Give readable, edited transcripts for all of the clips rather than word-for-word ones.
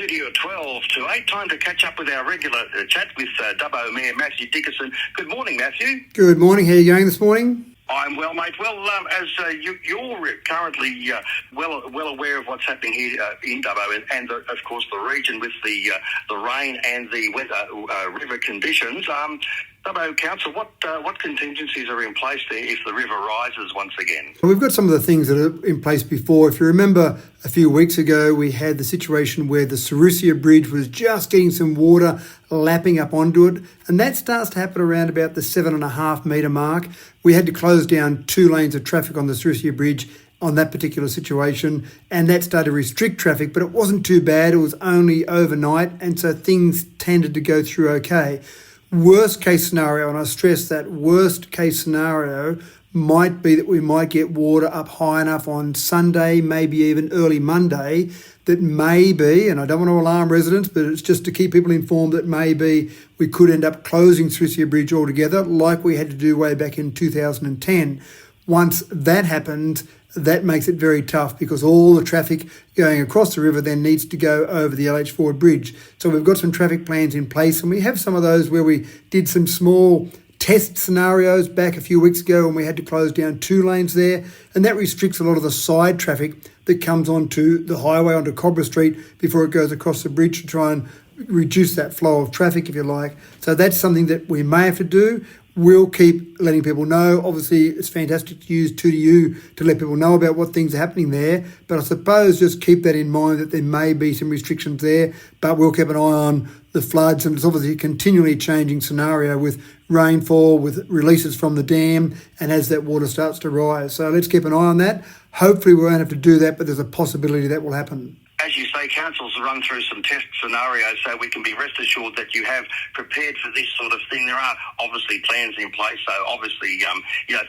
studio at 12 to 8. Time to catch up with our regular chat with Dubbo Mayor Matthew Dickerson. Good morning, Matthew. Good morning. How are you going this morning? I'm well, mate. Well, as you're currently well aware of what's happening here in Dubbo and of course, the region with the rain and the weather, river conditions. Dubbo Council, what contingencies are in place there if the river rises once again? Well, we've got some of the things that are in place before. If you remember, a few weeks ago, we had the situation where the Sarusia Bridge was just getting some water lapping up onto it, and that starts to happen around about the 7.5 metre mark. We had to close down 2 lanes of traffic on the Sarusia Bridge on that particular situation, and that started to restrict traffic, but it wasn't too bad. It was only overnight, and so things tended to go through okay. Worst case scenario, and I stress that worst case scenario might be that we might get water up high enough on Sunday, maybe even early Monday, that maybe, and I don't want to alarm residents, but it's just to keep people informed that maybe we could end up closing Sarusia Bridge altogether, like we had to do way back in 2010. Once that happens, that makes it very tough because all the traffic going across the river then needs to go over the LH4 bridge. So we've got some traffic plans in place, and we have some of those where we did some small test scenarios back a few weeks ago when we had to close down 2 lanes there, and that restricts a lot of the side traffic that comes onto the highway, onto Cobra Street, before it goes across the bridge to try and reduce that flow of traffic, if you like. So that's something that we may have to do. We'll keep letting people know. Obviously, it's fantastic to use 2U to let people know about what things are happening there. But I suppose just keep that in mind that there may be some restrictions there, but we'll keep an eye on the floods. And it's obviously a continually changing scenario with rainfall, with releases from the dam, and as that water starts to rise. So let's keep an eye on that. Hopefully we won't have to do that, but there's a possibility that will happen. As you say, councils run through some test scenarios so we can be rest assured that you have prepared for this sort of thing. There are obviously plans in place, so obviously,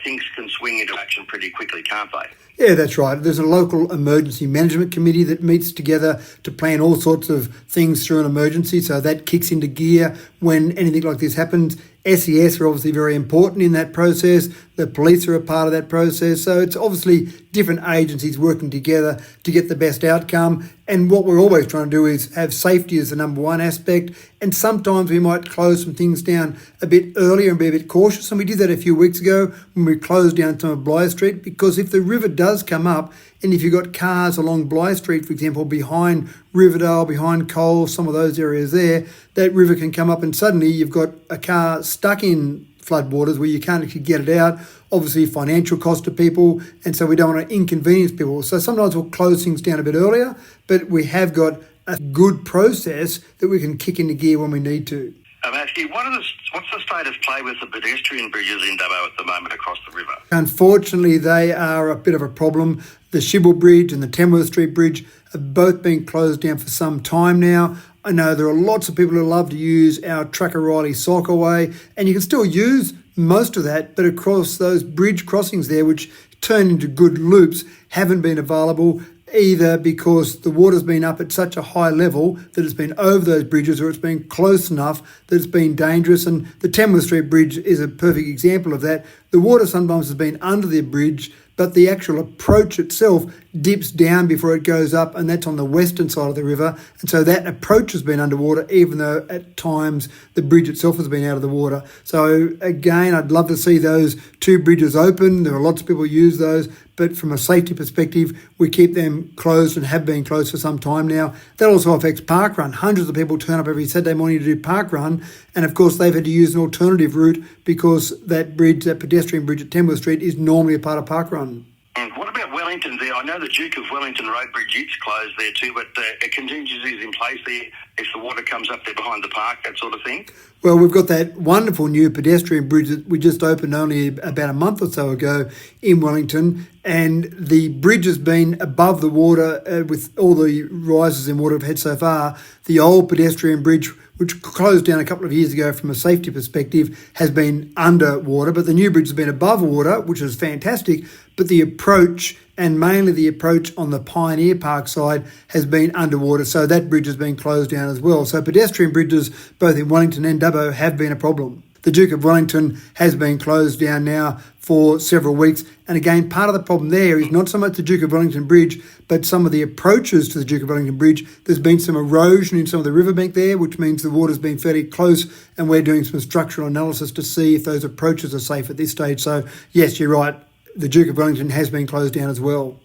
things can swing into action pretty quickly, can't they? Yeah, that's right. There's a local emergency management committee that meets together to plan all sorts of things through an emergency, so that kicks into gear when anything like this happens. SES are obviously very important in that process. The police are a part of that process. So it's obviously different agencies working together to get the best outcome. And what we're always trying to do is have safety as the number one aspect. And sometimes we might close some things down a bit earlier and be a bit cautious. And we did that a few weeks ago when we closed down some of Bligh Street, because if the river does come up, and if you've got cars along Bligh Street, for example, behind Riverdale, behind Cole, some of those areas there, that river can come up and suddenly you've got a car stuck in floodwaters where you can't actually get it out. Obviously, financial cost to people, and so we don't want to inconvenience people. So sometimes we'll close things down a bit earlier, but we have got a good process that we can kick into gear when we need to. Matthew, what's the state of play with the pedestrian bridges in Dubbo at the moment across the river? Unfortunately, they are a bit of a problem. The Shibble Bridge and the Tamworth Street Bridge have both been closed down for some time now. I know there are lots of people who love to use our Trucker Riley Cycleway, and you can still use most of that, but of course those bridge crossings there, which turn into good loops, haven't been available, either because the water's been up at such a high level that it's been over those bridges, or it's been close enough that it's been dangerous. And the Tamworth Street Bridge is a perfect example of that. The water sometimes has been under the bridge, but the actual approach itself dips down before it goes up, and that's on the western side of the river. And so that approach has been underwater, even though at times the bridge itself has been out of the water. So again, I'd love to see those 2 bridges open. There are lots of people who use those, but from a safety perspective, we keep them closed and have been closed for some time now. That also affects Parkrun. Hundreds of people turn up every Saturday morning to do Parkrun, and of course they've had to use an alternative route because that bridge, that pedestrian bridge at Tamworth Street, is normally a part of Parkrun. And what about Wellington there? I know the Duke of Wellington Road Bridge is closed there too, but a contingency is in place there if the water comes up there behind the park, that sort of thing? Well, we've got that wonderful new pedestrian bridge that we just opened only about a month or so ago in Wellington, and the bridge has been above the water with all the rises in water we've had so far. The old pedestrian bridge, which closed down a couple of years ago from a safety perspective, has been underwater, but the new bridge has been above water, which is fantastic, but the approach, and mainly the approach on the Pioneer Park side, has been underwater, so that bridge has been closed down as well. So pedestrian bridges, both in Wellington and Dubbo, have been a problem. The Duke of Wellington has been closed down now for several weeks. And again, part of the problem there is not so much the Duke of Wellington Bridge, but some of the approaches to the Duke of Wellington Bridge. There's been some erosion in some of the riverbank there, which means the water's been fairly close, and we're doing some structural analysis to see if those approaches are safe at this stage. So yes, you're right, the Duke of Wellington has been closed down as well.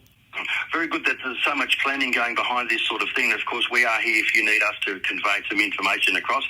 Very good that there's so much planning going behind this sort of thing. Of course, we are here if you need us to convey some information across.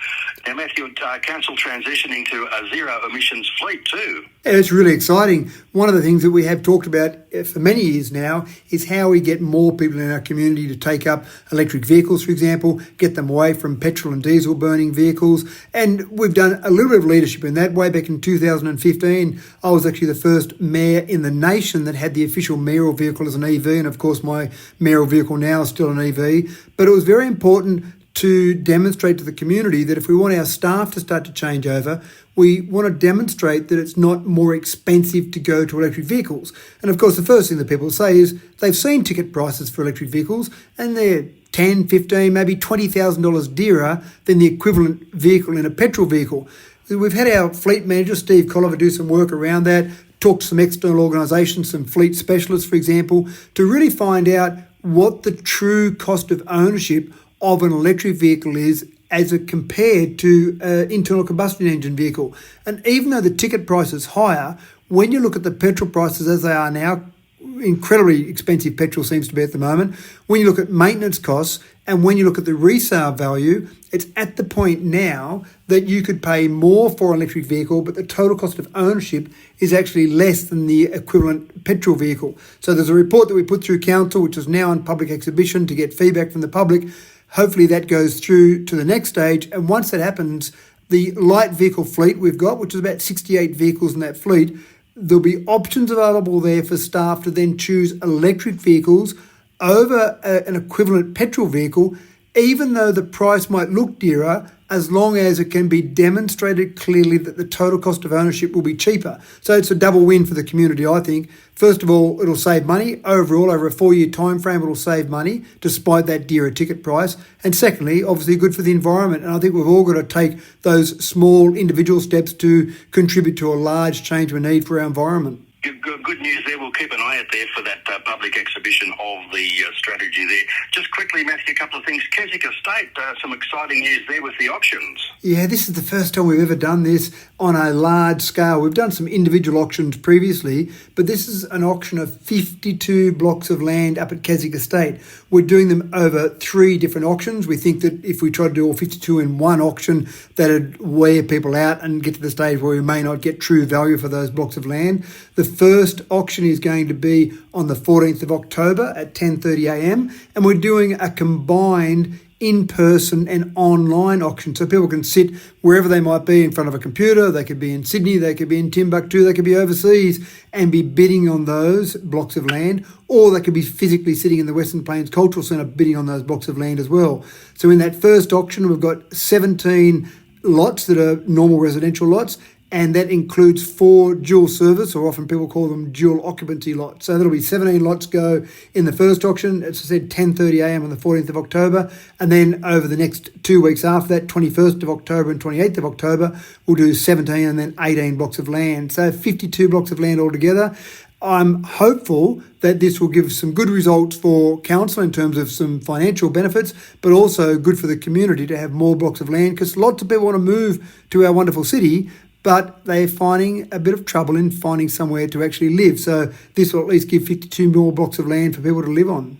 Now, Matthew, Council transitioning to a zero emissions fleet too. Yeah, it's really exciting. One of the things that we have talked about for many years now is how we get more people in our community to take up electric vehicles, for example, get them away from petrol and diesel burning vehicles. And we've done a little bit of leadership in that. Way back in 2015, I was actually the first mayor in the nation that had the official mayoral vehicle as an EV. And of course, my mayoral vehicle now is still an EV. But it was very important to demonstrate to the community that if we want our staff to start to change over, we want to demonstrate that it's not more expensive to go to electric vehicles. And of course, the first thing that people say is they've seen ticket prices for electric vehicles and they're $10,000, $15,000, maybe $20,000 dearer than the equivalent vehicle in a petrol vehicle. We've had our fleet manager, Steve Colliver, do some work around that, talk to some external organisations, some fleet specialists, for example, to really find out what the true cost of ownership of an electric vehicle is as it compared to an internal combustion engine vehicle. And even though the ticket price is higher, when you look at the petrol prices as they are now, incredibly expensive petrol seems to be at the moment, when you look at maintenance costs and when you look at the resale value, it's at the point now that you could pay more for an electric vehicle, but the total cost of ownership is actually less than the equivalent petrol vehicle. So there's a report that we put through council, which is now on public exhibition to get feedback from the public. Hopefully that goes through to the next stage. And once that happens, the light vehicle fleet we've got, which is about 68 vehicles in that fleet, there'll be options available there for staff to then choose electric vehicles over an equivalent petrol vehicle, even though the price might look dearer, as long as it can be demonstrated clearly that the total cost of ownership will be cheaper. So it's a double win for the community, I think. First of all, it'll save money. Overall, over a 4-year time frame, it'll save money despite that dearer ticket price. And secondly, obviously good for the environment. And I think we've all got to take those small individual steps to contribute to a large change we need for our environment. Good news there. We'll keep an eye out there for that public exhibition of the strategy there. Just quickly, Matthew, a couple of things. Kazakh Estate, some exciting news there with the auctions. Yeah, this is the first time we've ever done this on a large scale. We've done some individual auctions previously, but this is an auction of 52 blocks of land up at Kazakh Estate. We're doing them over 3 different auctions. We think that if we try to do all 52 in one auction, that'd wear people out and get to the stage where we may not get true value for those blocks of land. The first auction is going to be on the 14th of October at 10:30am, and we're doing a combined in-person and online auction, so people can sit wherever they might be in front of a computer. They could be in Sydney, they could be in Timbuktu, they could be overseas and be bidding on those blocks of land, or they could be physically sitting in the Western Plains Cultural Centre bidding on those blocks of land as well. So in that first auction, we've got 17 lots that are normal residential lots, and that includes 4 dual service, or often people call them dual occupancy lots. So there'll be 17 lots go in the first auction, as I said, 10:30am on the 14th of October. And then over the next 2 weeks after that, 21st of October and 28th of October, we'll do 17 and then 18 blocks of land. So 52 blocks of land altogether. I'm hopeful that this will give some good results for council in terms of some financial benefits, but also good for the community to have more blocks of land, because lots of people want to move to our wonderful city, but they're finding a bit of trouble in finding somewhere to actually live. So this will at least give 52 more blocks of land for people to live on.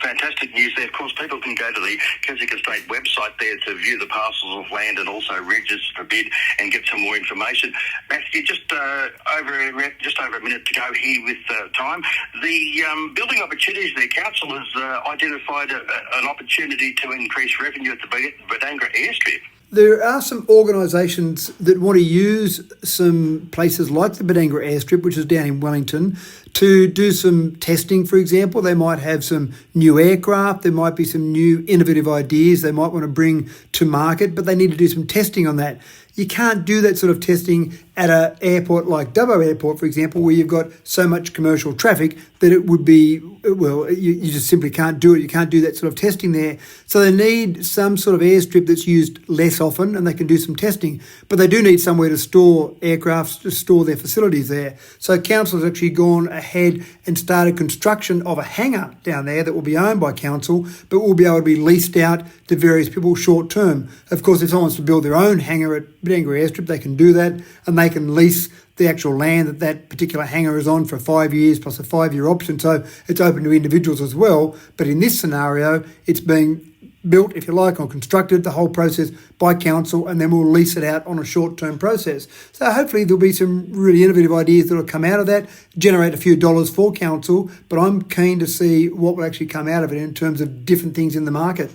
Fantastic news there. Of course, people can go to the Kazakh Estate website there to view the parcels of land and also register for bid and get some more information. Matthew, just over a minute to go here with time. The building opportunities there, council has identified an opportunity to increase revenue at the Pedestrian Airstrip. There are some organisations that want to use some places like the Pedestrian Airstrip, which is down in Wellington, to do some testing, for example. They might have some new aircraft, there might be some new innovative ideas they might want to bring to market, but they need to do some testing on that. You can't do that sort of testing at an airport like Dubbo Airport, for example, where you've got so much commercial traffic that it would be, well, you just simply can't do it. You can't do that sort of testing there. So they need some sort of airstrip that's used less often, and they can do some testing. But they do need somewhere to store aircraft, to store their facilities there. So council has actually gone ahead and started construction of a hangar down there that will be owned by council, but will be able to be leased out to various people short term. Of course, if someone wants to build their own hangar at Barangaroo Airstrip, they can do that, and they can lease the actual land that that particular hangar is on for 5 years plus a 5-year option. So it's open to individuals as well. But in this scenario, it's being built, if you like, or constructed, the whole process by council, and then we'll lease it out on a short-term process. So hopefully there'll be some really innovative ideas that will come out of that, generate a few dollars for council, but I'm keen to see what will actually come out of it in terms of different things in the market.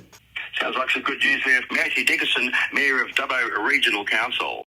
Sounds like some good news there. Matthew Dickerson, Mayor of Dubbo Regional Council.